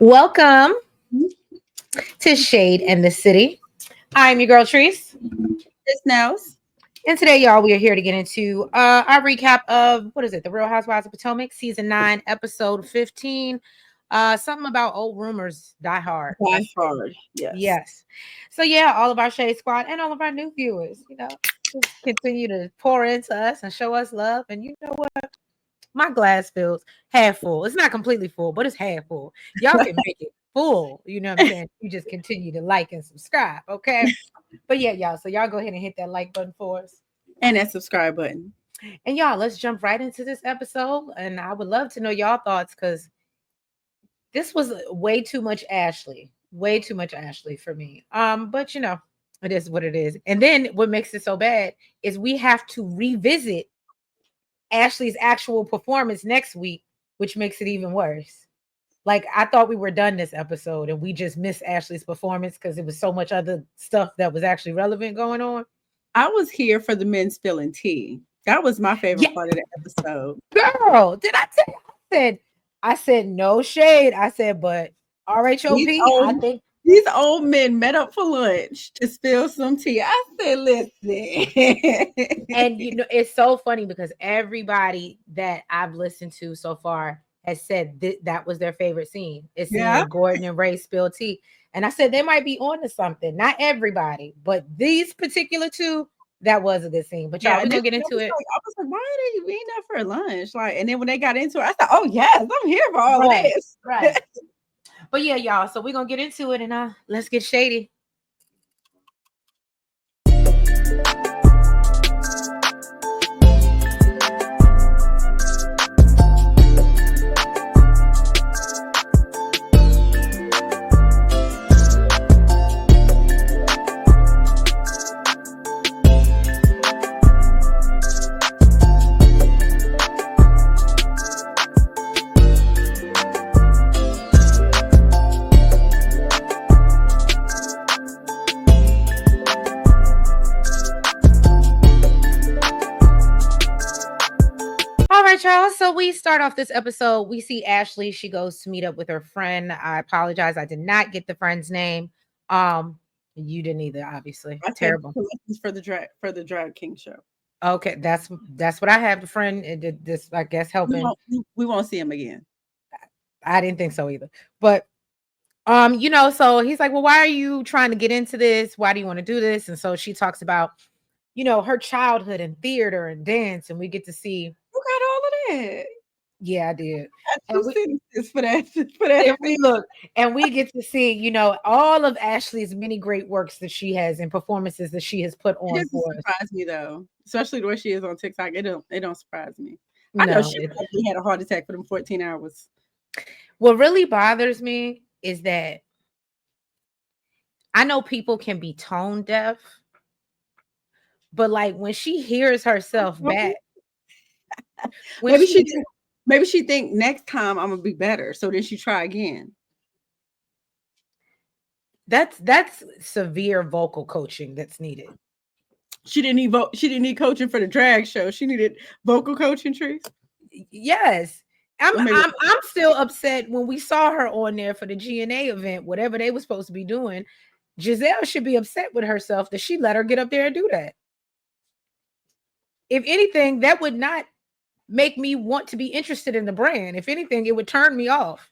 Welcome to Shade and the City. I'm your girl Treese, This knows. and today, y'all, we are here to get into our recap of what is it, The Real Housewives of Potomac, season 9, episode 15. Something about old rumors die hard. Die hard. Yes. Yes. So yeah, all of our Shade Squad and all of our new viewers, just continue to pour into us and show us love. And you know what? My glass feels half full. It's not completely full, but it's half full. Y'all can make it full. You know what I'm saying? You just continue to like and subscribe, okay? But yeah, y'all. So y'all go ahead and hit that like button for us. And that subscribe button. And y'all, let's jump right into this episode. And I would love to know y'all thoughts because this was way too much Ashley. Way too much Ashley for me. But it is what it is. And then what makes it so bad is we have to revisit Ashley's actual performance next week, which makes it even worse. Like I thought we were done this episode and we just missed Ashley's performance because it was so much other stuff that was actually relevant going on. I was here for the men spilling tea. That was my favorite Yeah. part of the episode. Girl, did I tell you? I said no shade. I said, but RHOP, I think These old men met up for lunch to spill some tea. I said, listen. and it's so funny because everybody that I've listened to so far has said that was their favorite scene. It's seeing Yeah. Gordon and Ray spill tea. And I said they might be on to something. Not everybody, but these particular two, that was a good scene. But y'all, we're gonna get into it. I was like, why are they eating up for lunch? Like, and then when they got into it, I thought, oh yes, I'm here for all of this. Right. But yeah, y'all. So we're gonna get into it and let's get shady. All right, y'all. So we start off this episode. We see Ashley. She goes to meet up with her friend. I apologize. I did not get the friend's name. You didn't either, obviously. I Terrible. for the drag king show. Okay, that's what I have. The friend did this, I guess, helping. We won't see him again. I didn't think so either. But so he's like, well, why are you trying to get into this? Why do you want to do this? And so she talks about, her childhood and theater and dance, and we get to see. You got all of that. Yeah, I did. And for that. And we get to see, all of Ashley's many great works that she has and performances that she has put on. It doesn't surprise me though, especially the way she is on TikTok. It don't surprise me. No, I know she probably had a heart attack for them 14 hours. What really bothers me is that I know people can be tone deaf, but like when she hears herself back, maybe she think next time I'm gonna be better, so then she try again. That's severe vocal coaching that's needed. She didn't need coaching for the drag show. She needed vocal coaching, Trees. Yes. I'm still upset when we saw her on there for the GNA event, whatever they were supposed to be doing. Giselle should be upset with herself that she let her get up there and do that. If anything, that would not make me want to be interested in the brand. If anything, it would turn me off.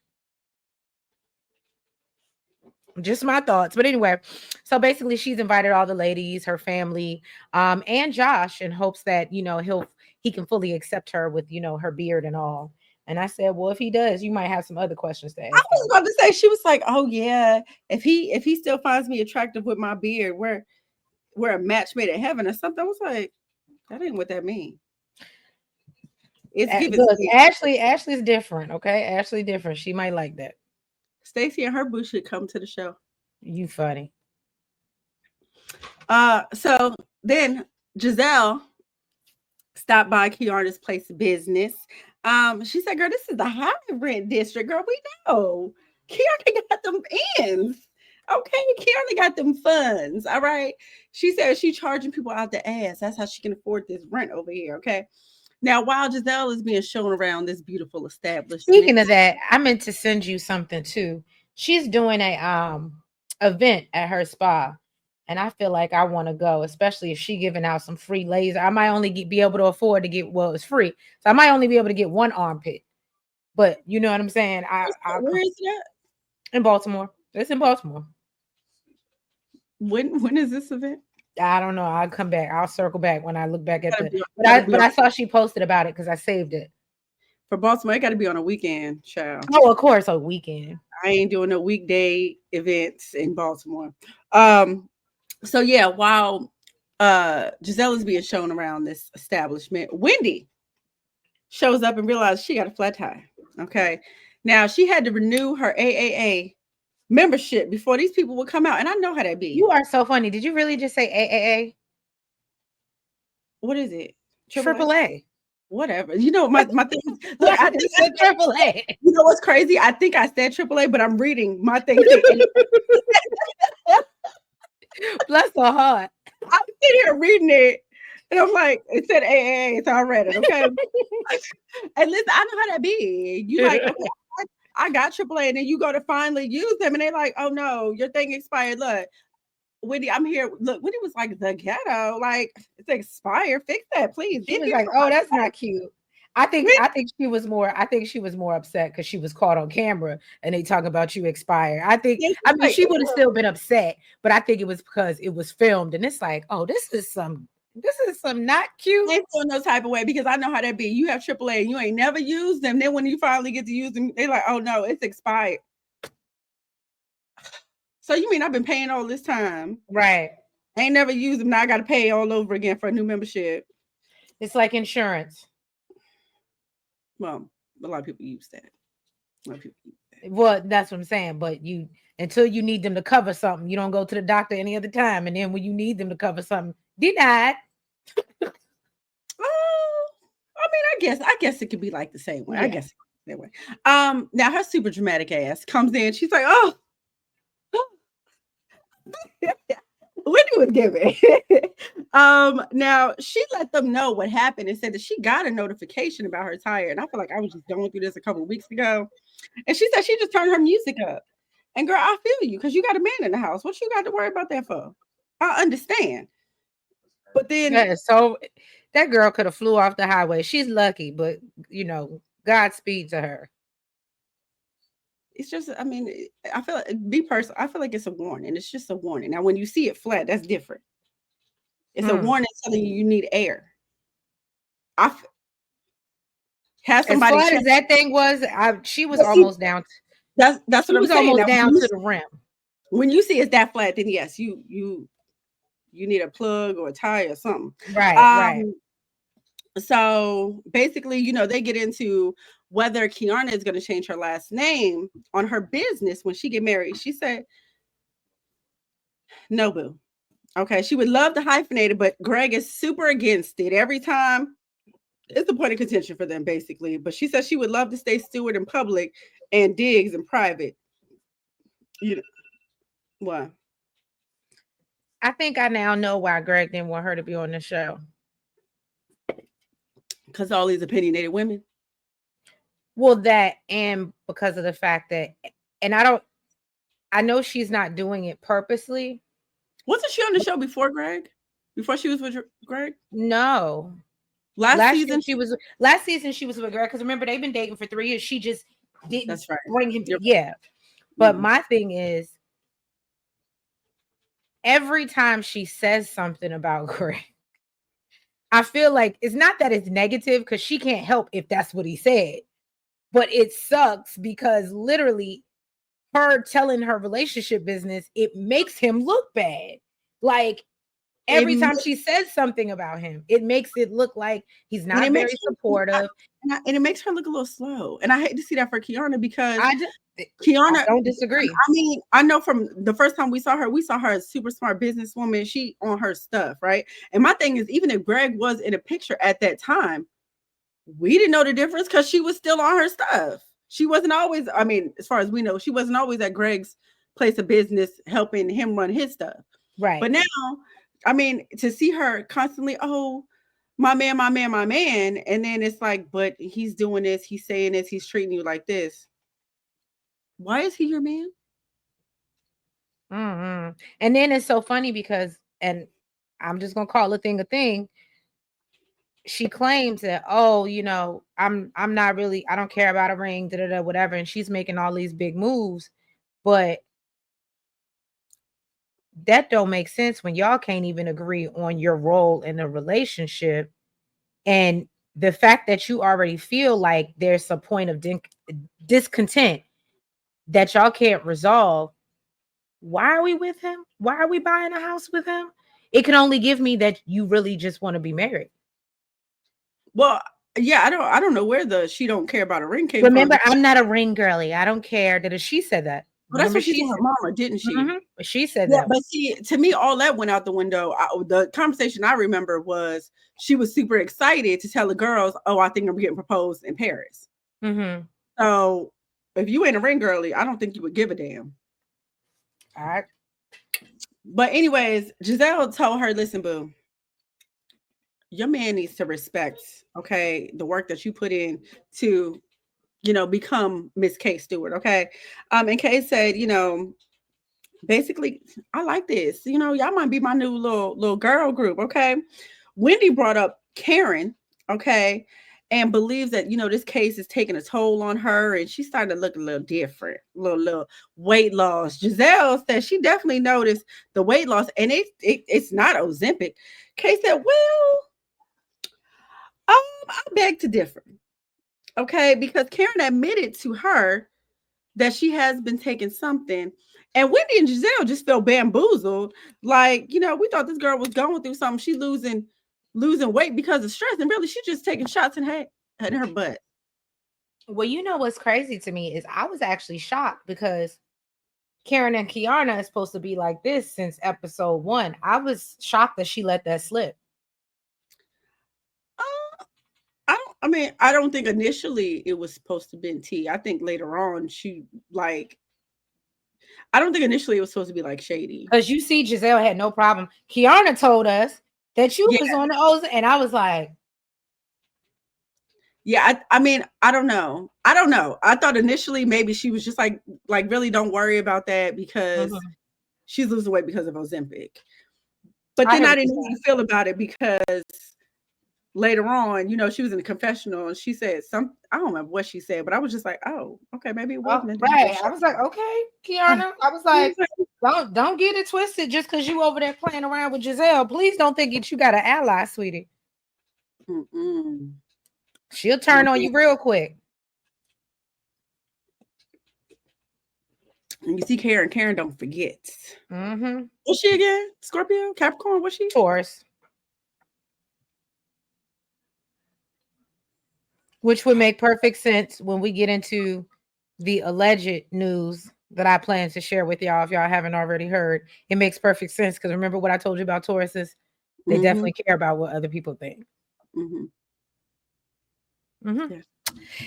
Just my thoughts. But anyway, so basically she's invited all the ladies, her family, and Josh in hopes that, he can fully accept her with, her beard and all. And I said, well, if he does, you might have some other questions to ask. I was about to say, she was like, oh yeah, if he still finds me attractive with my beard, we're a match made in heaven or something. I was like, that ain't what that means. Ashley's different, okay? Ashley different. She might like that. Stacey and her boo should come to the show. You funny. So then Giselle stopped by Kiara's place of business. She said, girl, this is the high rent district. Girl, we know. Kiara got them ends. Okay, Kiara got them funds. All right. She said she's charging people out the ass. That's how she can afford this rent over here. Okay. Now, while Giselle is being shown around this beautiful establishment. Speaking of that, I meant to send you something too. she's doing a event at her spa, and I feel like I want to go, especially if she giving out some free laser. I might only be able to afford to get, well, it's free, so I might only be able to get one armpit. But you know what I'm saying? Where is that? In Baltimore. It's in Baltimore. When is this event? I don't know. I'll come back. I'll circle back when I look back at the. But Gotta I be but on, I saw she posted about it because I saved it. for Baltimore. It got to be on a weekend, child. Oh, of course, a weekend. I ain't doing no weekday events in Baltimore. Um, so yeah, while Giselle is being shown around this establishment, Wendy shows up and realizes she got a flat tire. Okay. Now she had to renew her AAA membership before these people would come out. And I know how that be. You are so funny. Did you really just say AAA? What is it? Triple A? Triple A. Whatever. You know, my thing. Look, Why you said triple A? you know what's crazy? I think I said AAA, but I'm reading my thing. And Bless her heart. I'm sitting here reading it. And I'm like, it said AAA, so I read it. Okay. And listen, I know how that be. You like, okay, I got AAA, and then you go to finally use them, and they're like, oh no, your thing expired. Look, Wendy, I'm here. Look, Wendy was like the ghetto, like it's expired. Fix that, please. She Get was here like, for "Oh, my that's not cute." I think she was more. I think she was more upset because she was caught on camera and they talk about you expire. I mean, like, she would have still been upset, but I think it was because it was filmed and it's like, oh, this is some not cute. I ain't feeling no type of way because I know how that be. You have AAA and you ain't never used them. Then when you finally get to use them, they like, oh no, it's expired. So you mean I've been paying all this time? Right. I ain't never used them. Now I got to pay all over again for a new membership. It's like insurance. Well, a lot of people use that. A lot of people use that. Well, that's what I'm saying. But you, until you need them to cover something, you don't go to the doctor any other time. And then when you need them to cover something, denied. Oh, I guess it could be like the same way. I Yeah. guess that way. Now her super dramatic ass comes in. She's like, oh, Wendy was giving. Now she let them know what happened and said that she got a notification about her tire. And I feel like I was just going through this a couple of weeks ago. And she said she just turned her music up. And girl, I feel you because you got a man in the house. What you got to worry about that for? I understand. But then Yeah, so that girl could have flew off the highway. She's lucky, but Godspeed to her. it's just, I mean, I feel like, be personal. I feel like it's a warning. It's just a warning. Now, when you see it flat, that's different. It's a warning telling you need air. I have As somebody flat check. as that thing was, she was But see, almost down. that's She what I'm was saying. almost Now, down to the rim. when you see it's that flat, then yes, you need a plug or a tie or something. Right, right. Um, so basically, they get into whether Kiana is going to change her last name on her business when she get married. She said, "No, boo. Okay, she would love to hyphenate it, but Greg is super against it. Every time it's a point of contention for them, basically. But she says she would love to stay Stewart in public and Diggs in private. You know why? I think I now know why Greg didn't want her to be on the show. Because all these opinionated women. Well, that and because of the fact that, and I know she's not doing it purposely. Wasn't she on the show before Greg? Before she was with Greg? No. Last season? Last season she was with Greg because remember they've been dating for 3 years. She just didn't That's right. bring him. Yep. Yeah. But my thing is, every time she says something about Greg, I feel like it's not that it's negative because she can't help if that's what he said, but it sucks because literally her telling her relationship business, it makes him look bad. Like every time she says something about him, it makes it look like he's not very supportive. And it makes her look a little slow. And I hate to see that for Kiana because Kiana, I don't disagree. I mean, I know from the first time we saw her as super smart businesswoman. She on her stuff, right? And my thing is, even if Greg was in a picture at that time, we didn't know the difference because she was still on her stuff. She wasn't always, I mean, as far as we know, she wasn't always at Greg's place of business helping him run his stuff. Right. But now, I mean, to see her constantly, oh, my man, my man, my man. And then it's like, but he's doing this, he's saying this, he's treating you like this. Why is he your man? And then it's so funny because, and I'm just gonna call a thing. She claims that, oh, I'm not really, I don't care about a ring, da da da, whatever, and she's making all these big moves, but that don't make sense when y'all can't even agree on your role in a relationship, and the fact that you already feel like there's a point of discontent that y'all can't resolve. Why are we with him? Why are we buying a house with him? It can only give me that you really just want to be married. Well, yeah, I don't know where the she don't care about a ring came from Remember, because I'm not a ring girly. I don't care. That she said that. well, that's Remember, what she she told her said. mama, didn't she? She said Yeah, that. but see, to me, all that went out the window. The conversation I remember was she was super excited to tell the girls, "Oh, I think I'm getting proposed in Paris." Mm-hmm. So, if you ain't a ring girly, I don't think you would give a damn. All right. But anyways, Giselle told her, "Listen, boo, your man needs to respect, okay, the work that you put in to, become Miss K Stewart, okay." And Kay said, basically, I like this. Y'all might be my new little girl group, okay? Wendy brought up Karen, okay, and believes that this case is taking a toll on her, and she started to look a little different, little weight loss. Giselle said she definitely noticed the weight loss, and it's not Ozempic. Kay said, "Well, I beg to differ, okay, because Karen admitted to her that she has been taking something. And Wendy and Giselle just felt bamboozled. Like, we thought this girl was going through something. She losing weight because of stress. And really, she's just taking shots in her butt. Well, you know what's crazy to me is I was actually shocked because Karen and Kiana is supposed to be like this since episode 1. I was shocked that she let that slip. Uh, I don't think initially it was supposed to be tea. I think later on I don't think initially it was supposed to be like shady. Because you see, Giselle had no problem. Kiana told us that you Yeah, was on the O's, and I was like, yeah. I don't know. I don't know. I thought initially maybe she was just like really don't worry about that because mhm. she's losing weight because of Ozempic. But I then hear I what didn't know you're how to feel about it because later on, she was in the confessional and she said I don't remember what she said, but I was just like, oh, okay, maybe it was Oh, meant to be right. just I was like, okay, show. Kiana. I was like, don't get it twisted just because you over there playing around with Giselle. Please don't think that you got an ally, sweetie. Mm-mm. She'll No, turn on you real quick. and you see Karen don't forget. Mm-hmm. What's she again? Scorpio? Capricorn? What's she? Taurus, which would make perfect sense when we get into the alleged news that I plan to share with y'all. If y'all haven't already heard, it makes perfect sense because remember what I told you about Tauruses? They Mm-hmm. definitely care about what other people think. Mm-hmm. Mm-hmm. Yeah.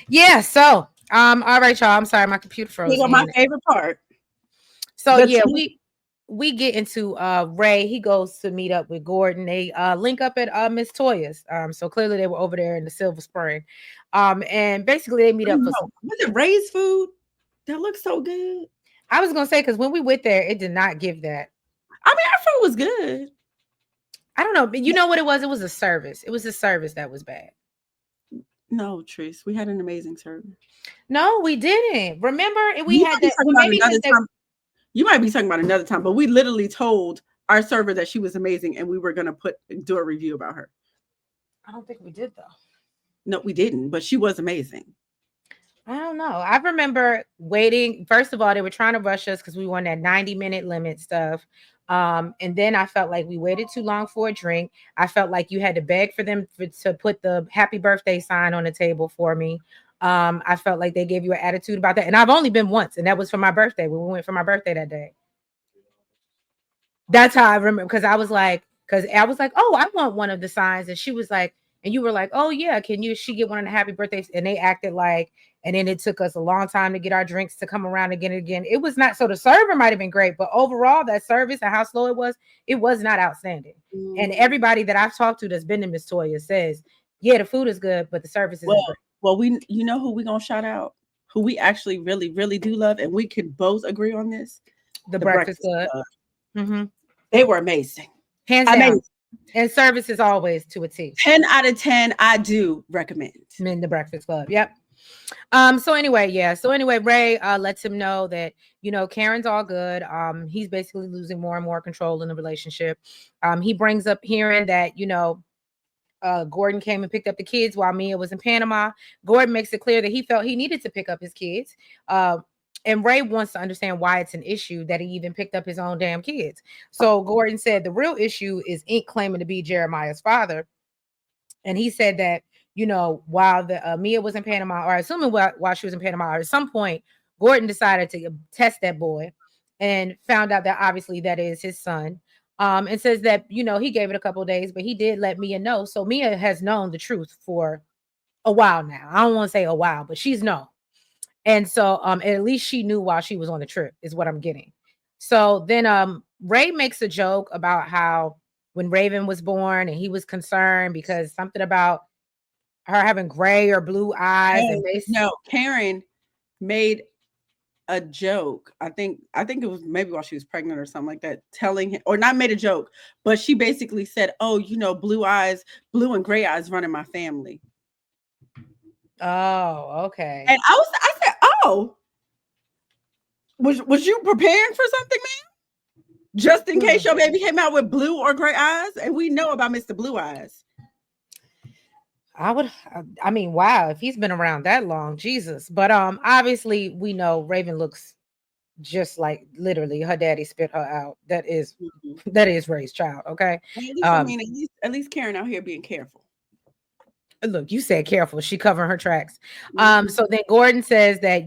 Yeah. So, all right, y'all. I'm sorry, my computer Here froze go my again. favorite part. So The yeah, tea. we get into Ray. He goes to meet up with Gordon. They link up at Miss Toya's. So clearly they were over there in the Silver Spring. And basically they meet I up don't for know. Was it Ray's food? That looks so good. I was gonna say because when we went there, it did not give that. I mean, our food was good. I don't know, but you know what it was? It was a service. It was a service that was bad. No, Tris, we had an amazing service. No, we didn't. Remember, we You had might be that. talking Well, about maybe another because they time. You might be talking about another time, but we literally told our server that she was amazing and we were gonna do a review about her. I don't think we did though. No, we didn't, but she was amazing. I don't know. I remember waiting. First of all, they were trying to rush us because we won that 90-minute limit stuff. And then I felt like we waited too long for a drink. I felt like you had to beg for them to put the happy birthday sign on the table for me. I felt like they gave you an attitude about that. And I've only been once, and that was for my birthday when we went for my birthday that day. That's how I remember because I was like, oh, I want one of the signs, and she was like, and you were like, oh yeah, can you? She get one of the happy birthdays, and they acted like, and then it took us a long time to get our drinks to come around again and again. It was not so the server might have been great, but overall that service and how slow it was not outstanding. And Mm. everybody that I've talked to that's been to Miss Toya says, yeah, the food is good, but the service isn't Well, great. we you know who we gonna shout out? Who we actually really, really do love, and we could both agree on this. The The Breakfast Breakfast Club. Club. Hmm. They were amazing. Hands Amazing. down. And service is always to a T. 10 out of 10, I do recommend. In the Breakfast Club. Yep. So anyway, yeah. So anyway, Ray lets him know that, Karen's all good. He's basically losing more and more control in the relationship. He brings up hearing that, Gordon came and picked up the kids while Mia was in Panama. Gordon makes it clear that he felt he needed to pick up his kids. And Ray wants to understand why it's an issue that he even picked up his own damn kids. So Gordon said the real issue is Ink claiming to be Jeremiah's father. And he said that, while the Mia was in Panama, or assuming while she was in Panama, at some point, Gordon decided to test that boy and found out that obviously that is his son. And says that, he gave it a couple of days, but he did let Mia know. So Mia has known the truth for a while now. I don't want to say a while, but she's known. And so at least she knew while she was on the trip, is what I'm getting. So then Ray makes a joke about how when Raven was born and he was concerned because something about her having gray or blue eyes and No, Karen made a joke. I think it was maybe while she was pregnant or something like that, telling him, or not made a joke, but she basically said, "Oh, blue eyes, blue and gray eyes run in my family." Oh, okay. And I said, "Oh, was you preparing for something, man? Just in case your baby came out with blue or gray eyes?" And we know about Mr. Blue Eyes. I mean, wow, if he's been around that long, Jesus. But obviously we know Raven looks just like literally her daddy spit her out. That is Mhm. that is Ray's child, okay? At least, I Um mean, at least Karen out here being careful. Look, you said careful. She covering her tracks. Mhm. So then Gordon says that,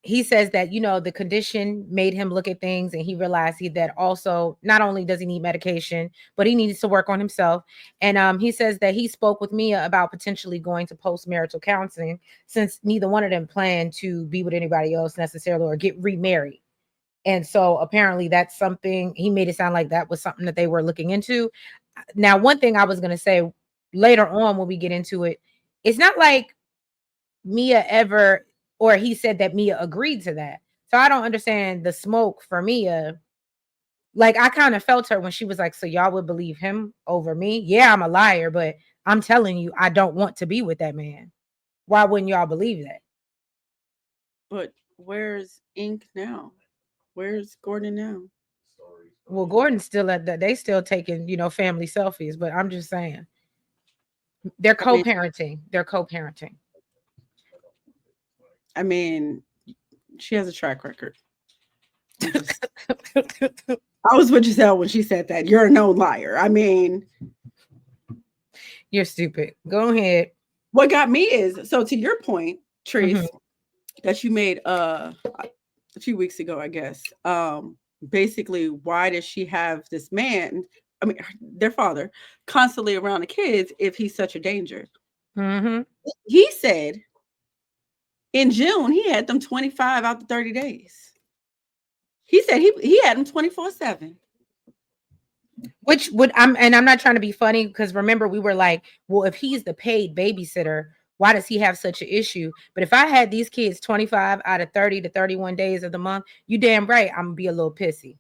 he says that, the condition made him look at things and he realized that also not only does he need medication, but he needs to work on himself. And he says that he spoke with Mia about potentially going to post-marital counseling since neither one of them plan to be with anybody else necessarily or get remarried. And so apparently that's something he made it sound like that was something that they were looking into. Now, one thing I was going to say later on when we get into it, it's not like Mia ever, or he said that Mia agreed to that. So I don't understand the smoke for Mia. Like I kind of felt her when she was like, "So y'all would believe him over me? Yeah, I'm a liar, but I'm telling you, I don't want to be with that man. Why wouldn't y'all believe that?" But where's Ink now? Where's Gordon now? Well, Gordon's still at that. They still taking, family selfies, but I'm just saying they're I mean, co-parenting. They're co-parenting. I mean, she has a track record. I was with Giselle when she said that. You're a known liar. I mean, You're stupid. Go ahead. what got me is, so to your point, Mhm. Trace, that you made a few weeks ago, I guess. Basically, why does she have this man, I mean their father, constantly around the kids if he's such a danger? Mhm. He said in June he had them 25 out to 30 days. He said he had them 24/7. Which would I'm not trying to be funny because remember we were like, well, if he's the paid babysitter, why does he have such an issue? But if I had these kids 25 out of 30 to 31 days of the month, you damn right I'm gonna be a little pissy.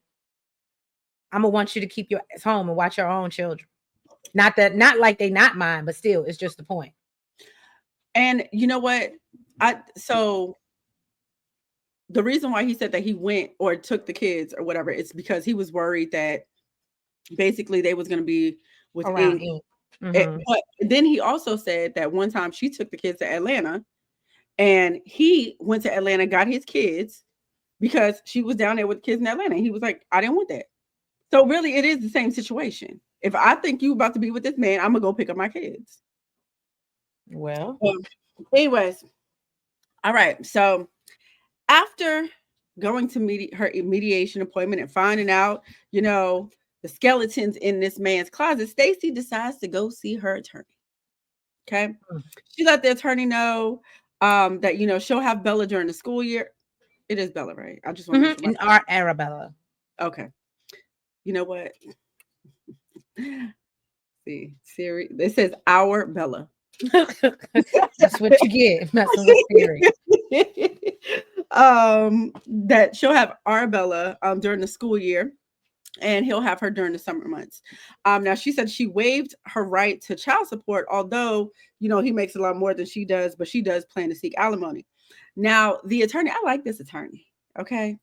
I'm gonna want you to keep your ass home and watch your own children. Not like they not mine, but still, it's just the point. And you know what? So the reason why he said that he went or took the kids or whatever, it's because he was worried that basically they was going to be with Around Ink. ink. Mhm. But then he also said that one time she took the kids to Atlanta and he went to Atlanta, got his kids because she was down there with kids in Atlanta. He was like, I didn't want that. So really, it is the same situation. If I think you about to be with this man, I'm gonna go pick up my kids. Well, Anyways, all right. So after going to her mediation appointment and finding out, the skeletons in this man's closet, Stacy decides to go see her attorney. Okay. mm. She let the attorney know that, she'll have Bella during the school year. It is Bella, right? I just want to make sure. In our Arabella. Okay. You know what? See, Siri. It says our Bella. That's what you get messing with Siri. that she'll have Arabella during the school year, and he'll have her during the summer months. Now she said she waived her right to child support, although he makes a lot more than she does, but she does plan to seek alimony. Now the attorney, I like this attorney. Okay,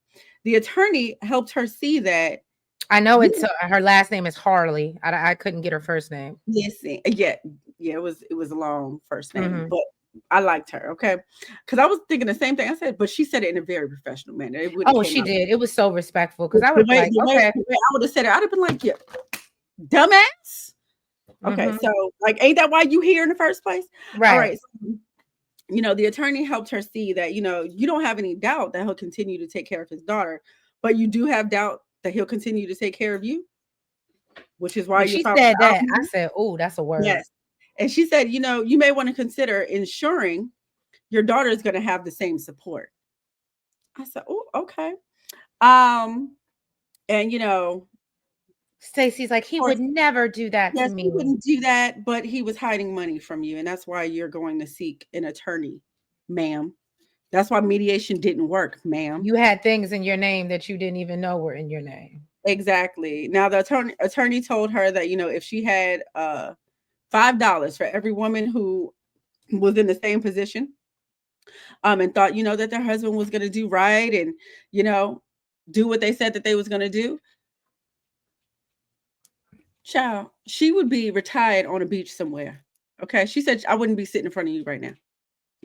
the attorney helped her see that. I know it's her last name is Harley. I couldn't get her first name. Listen, yeah, it was a long first name, Mhm. but I liked her, okay? Because I was thinking the same thing I said, but she said it in a very professional manner. It wouldn't Oh, came she out did. It was so respectful the, because I the would be way like, the way okay. the way I would have said it. I'd have been like, yeah, dumbass. Okay, Mhm. so like, ain't that why you here in the first place? All Right. right, so, the attorney helped her see that you don't have any doubt that he'll continue to take care of his daughter, but you do have doubt that he'll continue to take care of you, which is why When you're she filing said for that, I alimony. said, "Oh, that's a word." Yes. And she said, you may want to consider ensuring your daughter is going to have the same support. I said, oh, okay. Um, and Stacy's like, "He of would course, never do that to yes, he me." wouldn't do that, but he was hiding money from you, and that's why you're going to seek an attorney, ma'am. That's why mediation didn't work, ma'am. You had things in your name that you didn't even know were in your name. Exactly. Now the attorney told her that if she had $5 for every woman who was in the same position, and thought that their husband was going to do right, and you know do what they said that they was going to do, child, she would be retired on a beach somewhere. Okay, she said I wouldn't be sitting in front of you right now.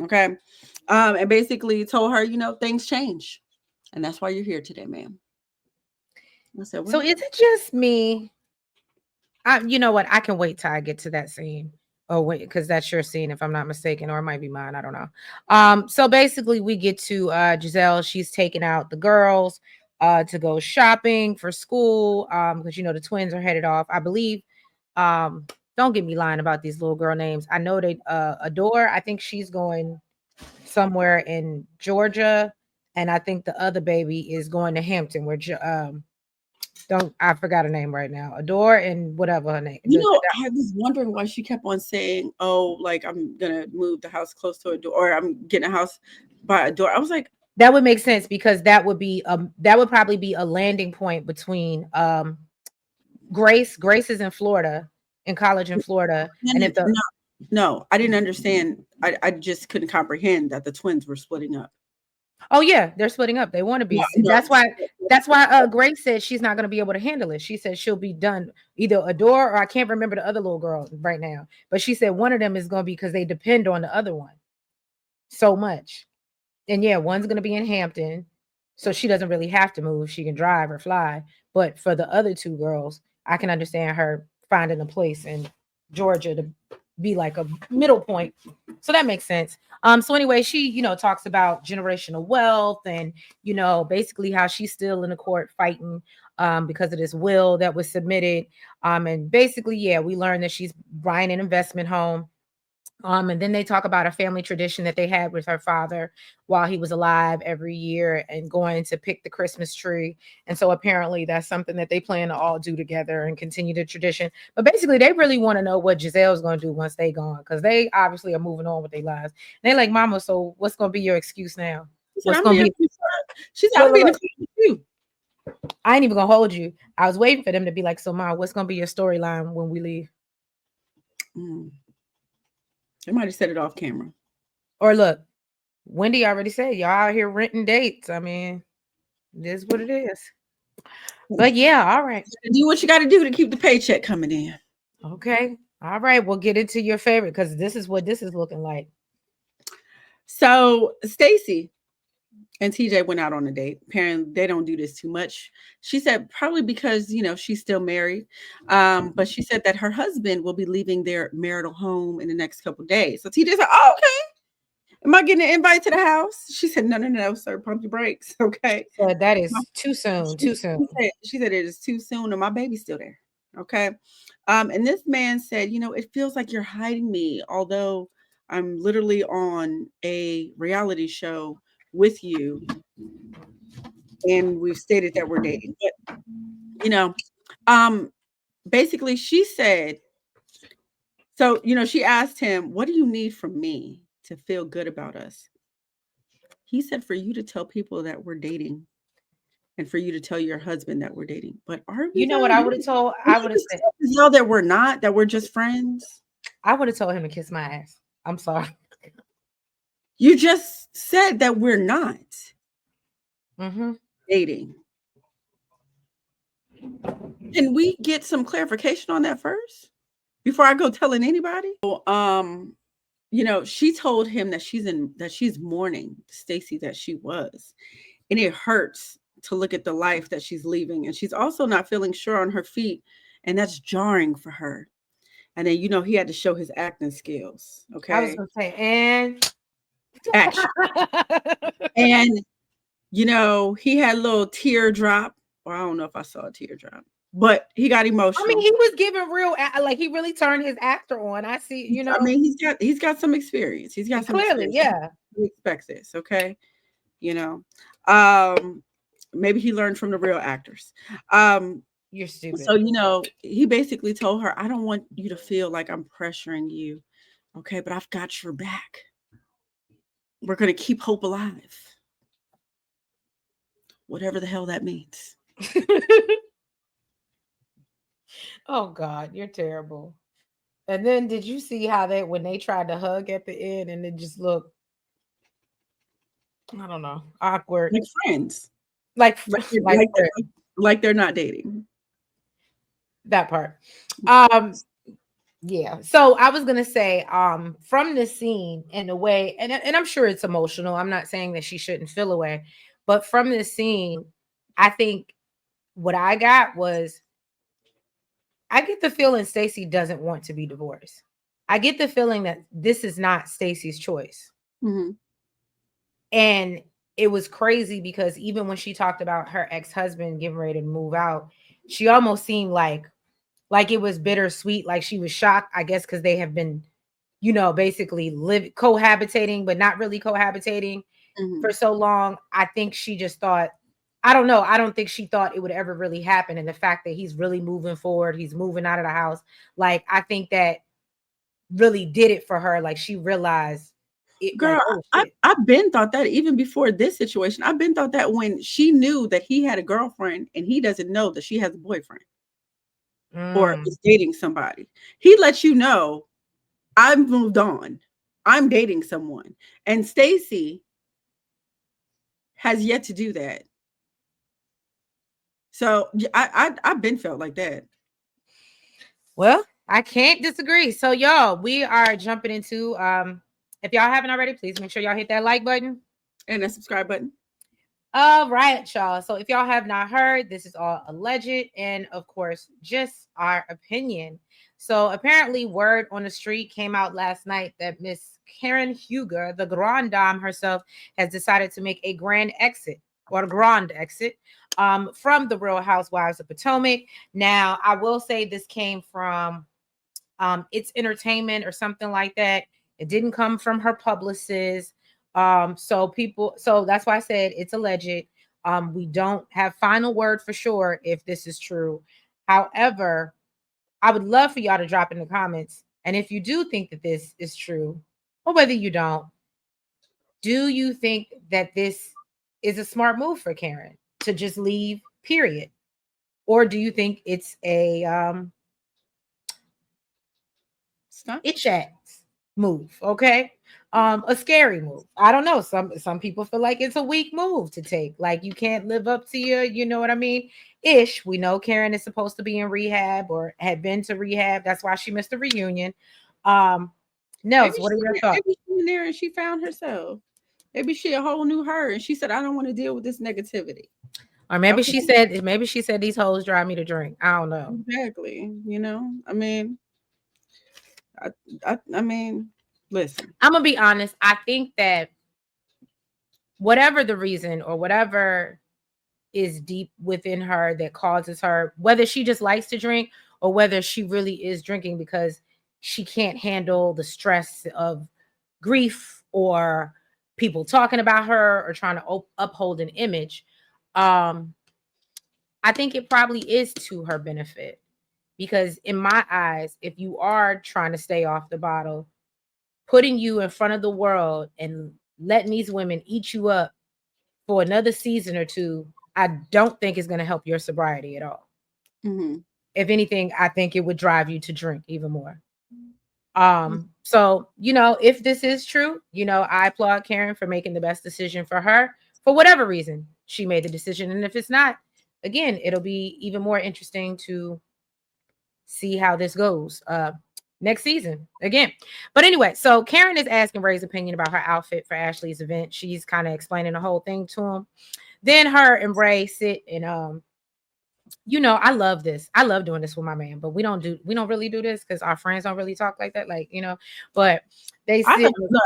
Okay, and basically told her things change, and that's why you're here today, ma'am. I said, So well, is it just me? You know what? I can wait till I get to that scene. Oh, wait, because that's your scene, if I'm not mistaken, or it might be mine. I don't know. So basically, we get to Giselle. She's taking out the girls to go shopping for school. Because the twins are headed off. I believe. Um, don't get me lying about these little girl names. I know they Adore. I think she's going somewhere in Georgia, and I think the other baby is going to Hampton, where don't I forgot her name right now. Adore and whatever her name. I was wondering why she kept on saying, "Oh, like I'm gonna move the house close to a door, or I'm getting a house by a door." I was like, That would make sense because that would probably be a landing point between Grace. Grace is in Florida, in college in Florida, and if the no, no, I didn't understand. I just couldn't comprehend that the twins were splitting up. oh yeah, they're splitting up. They want to be. No, no. That's why Grace said she's not going to be able to handle it. She said she'll be done either Adore or I can't remember the other little girl right now, but she said one of them is going to be because they depend on the other one so much. And yeah, one's going to be in Hampton, so she doesn't really have to move. She can drive or fly. But for the other two girls, I can understand her finding a place in Georgia to be like a middle point. So that makes sense. So anyway, she, talks about generational wealth and, basically how she's still in the court fighting because of this will that was submitted. And basically, yeah, we learned that she's buying an investment home. And then they talk about a family tradition that they had with her father while he was alive every year and going to pick the Christmas tree. And so apparently that's something that they plan to all do together and continue the tradition. But basically, they really want to know what Giselle's going to do once they gone because they obviously are moving on with their lives. And they're like, Mama, so what's going to be your excuse now? She said, What's "I'm going to being." be? She said, Look, "I'm look, being a look. with you." I ain't even going to hold you. I was waiting for them to be like, so, Mom, what's going to be your storyline when we leave? Mm. They might have said it off camera. Or look, Wendy already said, y'all out here renting dates. I mean, this is what it is. But yeah, all right. Do what you got to do to keep the paycheck coming in. Okay. All right. We'll get into your favorite because this is what this is looking like. So Stacy and TJ went out on a date. Apparently, they don't do this too much. She said probably because she's still married, but she said that her husband will be leaving their marital home in the next couple of days. So TJ said, "Oh, okay. Am I getting an invite to the house?" She said, "No, no, no, sir. Pump your brakes, okay." So that My- is too soon. She, Too soon. she said it is too soon, and my baby's still there. Okay. And this man said, "It feels like you're hiding me, although I'm literally on a reality show with you, and we've stated that we're dating." But you know, um, basically, she said, so she asked him, "What do you need from me to feel good about us?" He said, "For you to tell people that we're dating." and for you to tell your husband that we're dating. But are we You know though? what I would have told? Did I you would have just said tell that we're not, that we're just friends? I would have told him to kiss my ass. I'm sorry. You just said that we're not Mm-hmm. dating. Can we get some clarification on that first before I go telling anybody? She told him that she's mourning Stacy that she was, and it hurts to look at the life that she's leaving, and she's also not feeling sure on her feet, and that's jarring for her. And then he had to show his acting skills, I was okay? gonna say, and Action. And he had a little teardrop, or I don't know if I saw a teardrop, but he got I mean, emotional. he was giving real, like he really turned his actor on. I see, I mean, he's got some experience. He's got some clearly, experience. yeah. We expect this, okay? You know, um, maybe he learned from the real actors. Um, You're stupid. so he basically told her, "I don't want you to feel like I'm pressuring you, okay? But I've got your back. We're gonna keep hope alive, whatever the hell that means." Oh God, you're terrible. And then did you see how when they tried to hug at the end and it just looked, I don't know, awkward. Like friends, Like like they're, like like they're not dating. that part. Um yeah. So I was gonna say, from the scene in a way, and I'm sure it's emotional. I'm not saying that she shouldn't feel away, but from this scene, I think what I got was I get the feeling Stacey doesn't want to be divorced. I get the feeling that this is not Stacey's choice. Mhm. And it was crazy because even when she talked about her ex-husband getting ready to move out, she almost seemed like it was bittersweet, like she was shocked, I guess, because they have been, basically cohabitating, but not really cohabitating Mhm. for so long. I think she just thought, I don't know. I don't think she thought it would ever really happen. And the fact that he's really moving forward, he's moving out of the house. Like, I think that really did it for her. Like, she realized it, like, Girl, oh I shit. I've been thought that even before this situation. I've been thought that when she knew that he had a girlfriend and he doesn't know that she has a boyfriend or Mm. is dating somebody. He lets you know, I've moved on. I'm dating someone. And Stacy has yet to do that. So I've been felt like that. Well, I can't disagree. So, y'all, we are jumping into, if y'all haven't already, please make sure y'all hit that like button. And a subscribe button. All right, y'all. So if y'all have not heard, this is all alleged and, of course, just our opinion. So apparently, word on the street came out last night that Miss Karen Huger, the Grand Dame herself, has decided to make a grand exit or a grand exit from the Real Housewives of Potomac. Now, I will say this came from It's Entertainment or something like that. It didn't come from her publicist. So that's why I said it's alleged. We don't have final word for sure if this is true. However, I would love for y'all to drop in the comments. And if you do think that this is true, or whether you don't, do you think that this is a smart move for Karen to just leave, period? Or do you think it's a Stop. itch ass move, okay? A scary move. I don't know. Some people feel like it's a weak move to take. Like you can't live up to your, you know what I mean? Ish. We know Karen is supposed to be in rehab or had been to rehab. That's why she missed the reunion. Um, Maybe Nels, what she are your thoughts? maybe she in there and she found herself. Maybe she a whole new her and she said, I don't want to deal with this negativity. Or maybe Okay. she said these hoes drive me to drink. I don't know. Exactly. I mean, I, I mean, listen. I'm gonna be honest. I think that whatever the reason or whatever is deep within her that causes her, whether she just likes to drink or whether she really is drinking because she can't handle the stress of grief or people talking about her or trying to uphold an image. um I think it probably is to her benefit because in my eyes, if you are trying to stay off the bottle, putting you in front of the world and letting these women eat you up for another season or two, I don't think it's going to help your sobriety at all. Mm-hmm. If anything, I think it would drive you to drink even more. So, if this is true, I applaud Karen for making the best decision for her for whatever reason she made the decision. And if it's not, again, it'll be even more interesting to see how this goes next season again. But anyway, so Karen is asking Ray's opinion about her outfit for Ashley's event. She's kind of explaining the whole thing to him. Then her and Ray sit and I love this. I love doing this with my man, but we don't really do this because our friends don't really talk like that. But they I sit look,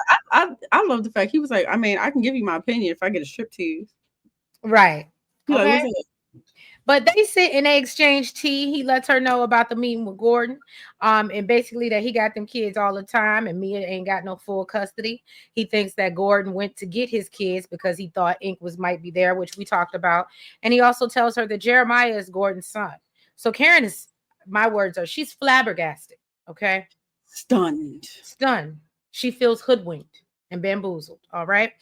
I love the fact he was like, I mean, I can give you my opinion if I get a striptease. right. He like, Okay. what's up? But they sit and they exchange tea. He lets her know about the meeting with Gordon. And basically that he got them kids all the time and Mia ain't got no full custody. He thinks that Gordon went to get his kids because he thought Ink might be there, which we talked about. And he also tells her that Jeremiah is Gordon's son. So Karen is, my words are, she's flabbergasted. Okay. Stunned. Stunned. She feels hoodwinked and bamboozled. All right.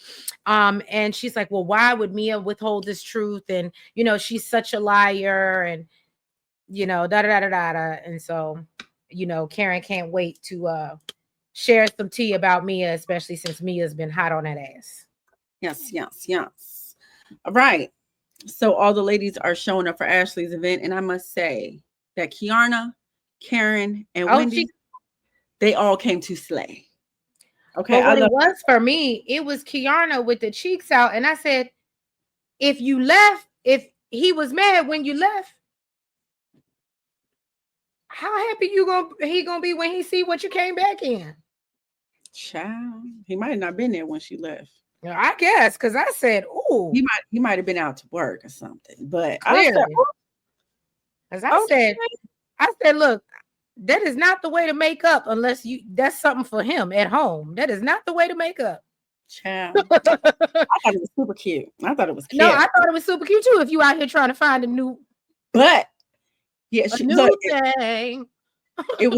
And she's like, well, why would Mia withhold this truth? And she's such a liar, and da da da da da. And so, Karen can't wait to share some tea about Mia, especially since Mia's been hot on that ass. Yes, yes, yes. All right. So all the ladies are showing up for Ashley's event, and I must say that Kiana, Karen, and Oh, Wendy, they all came to slay. Okay, but I what it love was for me, it was Kiana with the cheeks out, and I said, if he was mad when you left, how happy he gonna be when he see what you came back in? Child. He might have not been there when she left. I guess because I said, "Ooh," He might have been out to work or something. But I said, clearly, as oh, I said, look, that is not the way to make up unless that's something for him at home. That is not the way to make up. child. I thought it was super cute. I thought it was No, cute. I thought it was super cute too. If you out here trying to find But yeah, a look, new thing. it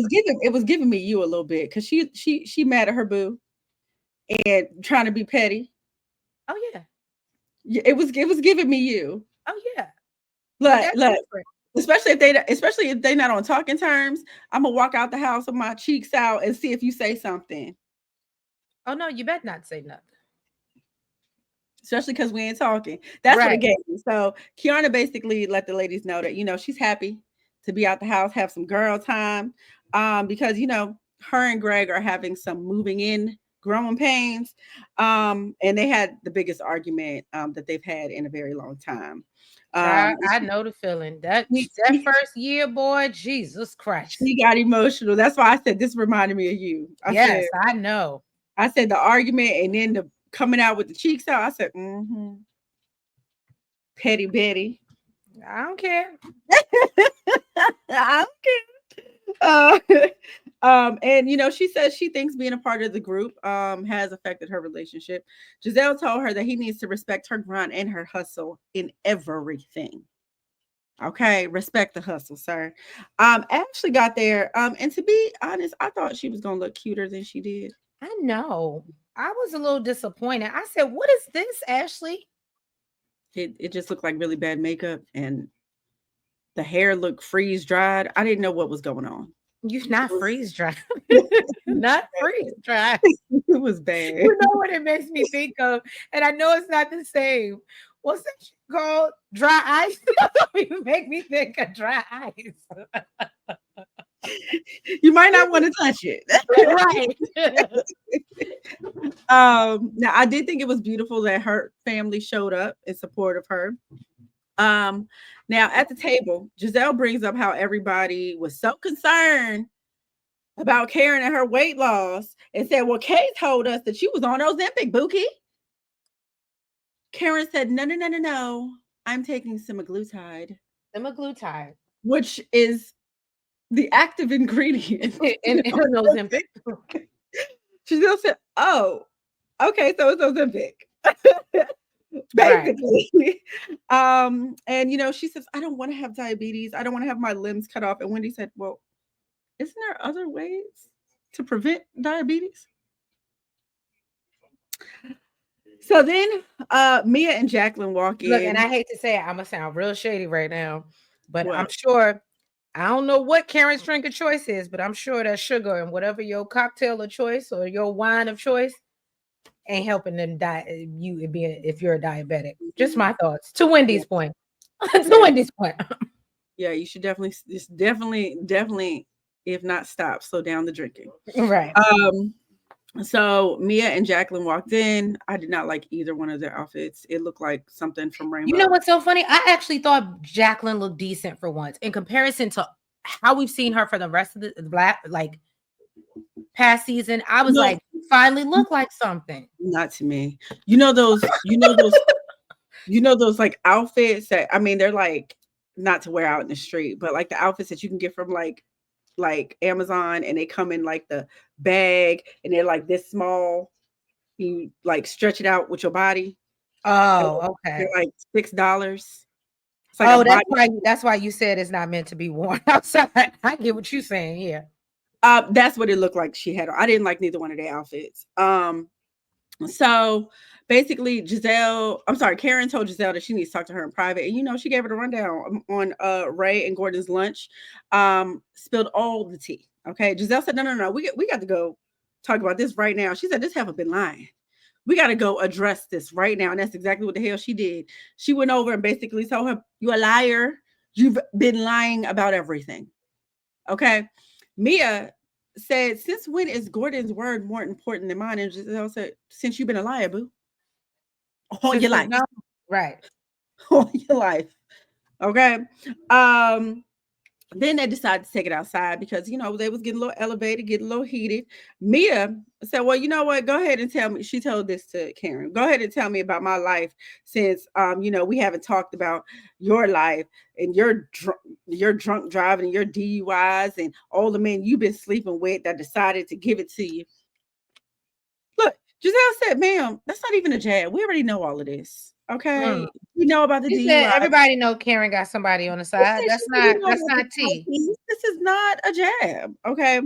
was giving me you a little bit because she mad at her boo and trying to be petty. Oh yeah. Yeah, it was giving me you. Oh yeah. But Look, that's look, different. especially if they not on talking terms, I'm gonna walk out the house with my cheeks out and see if you say something. Oh no, you better not say nothing. Especially because we ain't talking. That's what it Right. gave me. So Kiana basically let the ladies know that she's happy to be out the house, have some girl time, because her and Greg are having some moving in growing pains, and they had the biggest argument that they've had in a very long time. Child, And I know the feeling. That she, that she, first year, boy, Jesus Christ. she got emotional. That's why I said this reminded me of you. Yes, I know. I said the argument and then the coming out with the cheeks out. I said, petty Betty. I don't care. I Uh, and she says she thinks being a part of the group has affected her relationship. Giselle told her that he needs to respect her grind and her hustle in everything. Okay, respect the hustle, sir. Ashley got there. And to be honest, I thought she was gonna look cuter than she did. I know. I was a little disappointed. I said, "What is this, Ashley?" It just looked like really bad makeup and the hair looked freeze dried. I didn't know what was going on. You're not It was, freeze dry. Not freeze dry. it was bad. You know what it makes me think of? And I know it's not the same. What's that shit called? Dry ice? You make me think of dry ice. You might not want to touch it. Right. Now I did think it was beautiful that her family showed up in support of her. Now at the table, Giselle brings up how everybody was so concerned about Karen and her weight loss and said, well, Kay told us that she was on Ozempic, Bookie. Karen said, no, no, no, no, no. I'm taking semaglutide. Semaglutide. Which is the active ingredient in Ozempic. Giselle said, oh, okay, so it's Ozempic. Basically. Right. And she says, I don't want to have diabetes. I don't want to have my limbs cut off. And Wendy said, well, isn't there other ways to prevent diabetes? So then Mia and Jacqueline walk Look, and I in. hate to say it, I'm gonna sound real shady right now, but I'm What? sure I don't know what Karen's drink of choice is, but I'm sure that sugar and whatever your cocktail of choice or your wine of choice ain't helping them you be if you're a diabetic. Just Mhm. my thoughts. To Yeah, Wendy's point. To yeah, Wendy's point. yeah. You should definitely, just definitely, if not stop, slow down the drinking. Right. Um, so Mia and Jacqueline walked in. I did not like either one of their outfits. It looked like something from You know Rainbow. what's so funny? I actually thought Jacqueline looked decent for once in comparison to how we've seen her for the rest of the black like past season. I was No, like, finally look like something. not to me. You know those. You know those. You know those like outfits that I mean, they're like not to wear out in the street, but like the outfits that you can get from like Amazon, and they come in like the bag, and they're like this small. You like stretch it out with your body. And Oh, they're okay. like $6. It's like a Oh, body. that's why you said it's not meant to be worn outside. I get what you're saying here. That's what it looked like she had on. I didn't like neither one of their outfits. So basically, Karen told Giselle that she needs to talk to her in private. And she gave her the rundown on Ray and Gordon's lunch. Spilled all the tea. Okay. Giselle said, no. We got to go talk about this right now. She said, this haven't been lying. We got to go address this right now. And that's exactly what the hell she did. She went over and basically told her, you're a liar. You've been lying about everything. Okay. Mia said, since when is Gordon's word more important than mine? And Giselle said, since you've been a liar, boo. All Since your we've life. known, right. All your life. Okay. Um, then they decided to take it outside because they was getting a little elevated, getting a little heated. Mia said, well, you know what, go ahead and tell me. She told this to Karen, go ahead and tell me about my life, since we haven't talked about your life and your drunk driving and your DUIs and all the men you've been sleeping with that decided to give it to you. Look, Giselle said, ma'am, that's not even a jab. We already know all of this. Mm. Okay. We know about the She said DUI. everybody know Karen got somebody on the side. She said, we That's know about not the tea. Pisces. This is not a jab. Okay.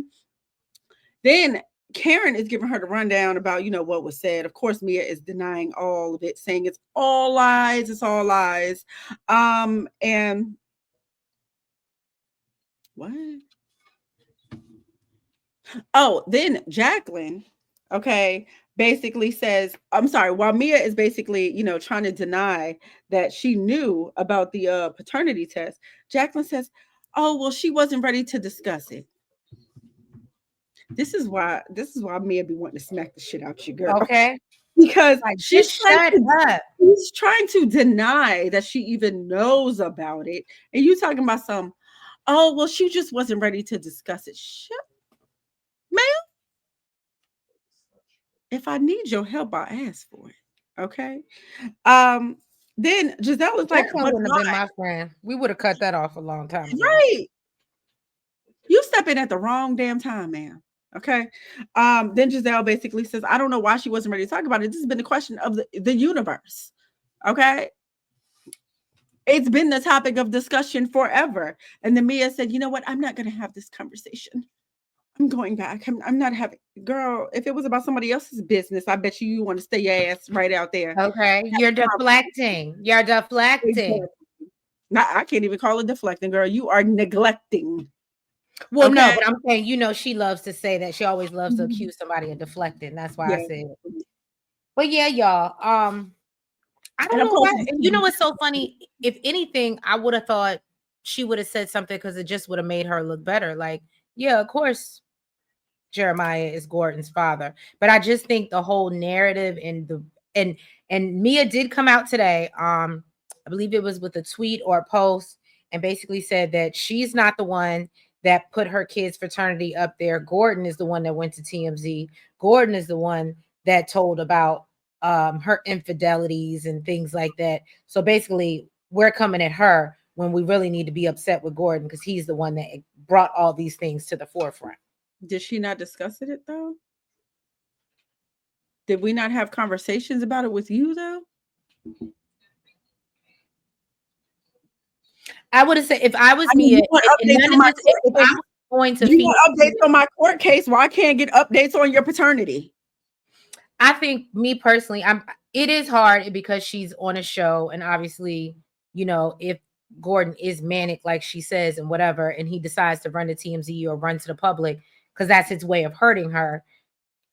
Then Karen is giving her the rundown about, what was said. Of course, Mia is denying all of it, saying it's all lies. It's all lies. And what? Oh, then Jacqueline, okay, basically says, I'm sorry, while Mia is basically, trying to deny that she knew about the paternity test, Jacqueline says, oh, well, she wasn't ready to discuss it. This is why Mia be wanting to smack the shit out you, girl. Okay. Because Like, just shut up. she's trying to deny that she even knows about it. And you talking about some, oh, well, she just wasn't ready to discuss it. Shut, ma'am. If I need your help, I'll ask for it. Okay. Um, then Giselle was like, Jacqueline but wouldn't have why? been my friend. We would have cut that off a long time ago. Right. You step in at the wrong damn time, man. Okay. Then Giselle basically says, I don't know why she wasn't ready to talk about it. This has been the question of the universe. Okay. It's been the topic of discussion forever. And then Mia said, you know what? I'm not going to have this conversation. I'm going back. I'm not having, girl, if it was about somebody else's business, I bet you want to stay your ass right out there. Okay. You're deflecting. You're deflecting. Not, I can't even call it deflecting, girl. You are neglecting. Well, no, Okay. but I'm saying, she loves to say that. She always loves to accuse somebody of deflecting. That's why I Yeah. said it. But yeah, y'all. I And don't of know course, why. And what's so funny? If anything, I would have thought she would have said something because it just would have made her look better. Like, yeah, of course, Jeremiah is Gordon's father. But I just think the whole narrative and and Mia did come out today. I believe it was with a tweet or a post, and basically said that she's not the one that put her kids' fraternity up there. Gordon is the one that went to TMZ. Gordon is the one that told about her infidelities and things like that. So basically, we're coming at her when we really need to be upset with Gordon because he's the one that brought all these things to the forefront. did she not discuss it though? Did we not have conversations about it with you though? I would have said if I was I mean, Mia, you want and updates none on of my this, if court I case? was going to You feed, want updates on my court case? Why I can't get updates on your paternity? I think me personally, it is hard because she's on a show, and obviously, if Gordon is manic like she says and whatever, and he decides to run to TMZ or run to the public because that's his way of hurting her,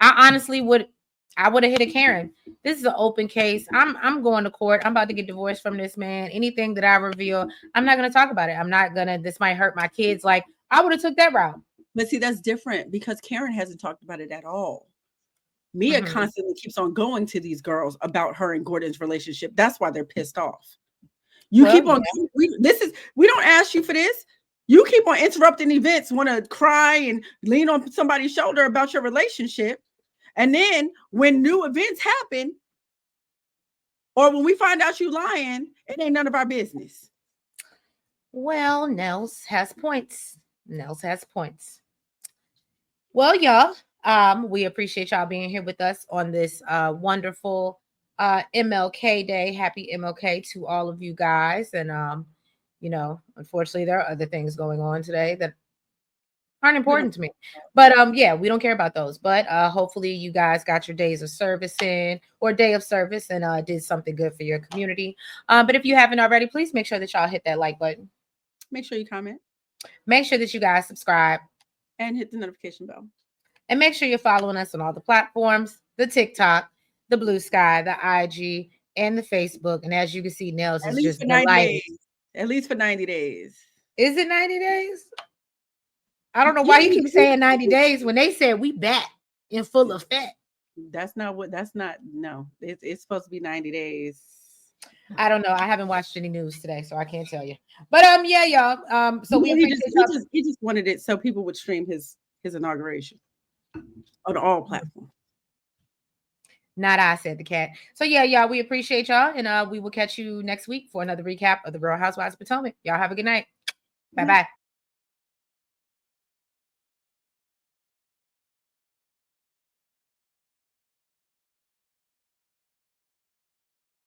I honestly would have hit a Karen. This is an open case. I'm going to court. I'm about to get divorced from this man. Anything that I reveal, I'm not gonna talk about it. I'm not gonna. This might hurt my kids. Like I would have took that route. But see, that's different because Karen hasn't talked about it at all. Mia Mhm. constantly keeps on going to these girls about her and Gordon's relationship. That's why they're pissed off. You Well, keep on yeah. we don't ask you for this. You keep on interrupting events, want to cry and lean on somebody's shoulder about your relationship. And then when new events happen, or when we find out you lying, it ain't none of our business. Well, Nels has points. Nels has points. Well, y'all, we appreciate y'all being here with us on this wonderful MLK Day. Happy MLK to all of you guys. And unfortunately there are other things going on today that aren't We don't. important to me. But yeah, we don't care about those. But hopefully you guys got your days of service in or day of service and did something good for your community. But if you haven't already, please make sure that y'all hit that like button. Make sure you comment Make sure that you guys subscribe. and hit the notification bell. And make sure you're following us on all the platforms, the TikTok, the BlueSky, the IG, and the Facebook. And as you can see, Nels At is least just for 90 delighted. days. At least for 90 days. Is it 90 days? I don't know Yeah, why you keep saying 90 days when they said we back in full effect. that's not no. It's supposed to be 90 days. I don't know. I haven't watched any news today, so I can't tell you. But yeah, y'all. So we He just appreciate he y'all. just he just wanted it so people would stream his inauguration on all platforms. Not I, said the cat. So yeah, y'all, we appreciate y'all, and we will catch you next week for another recap of the Real Housewives of Potomac. Y'all have a good night. Bye bye.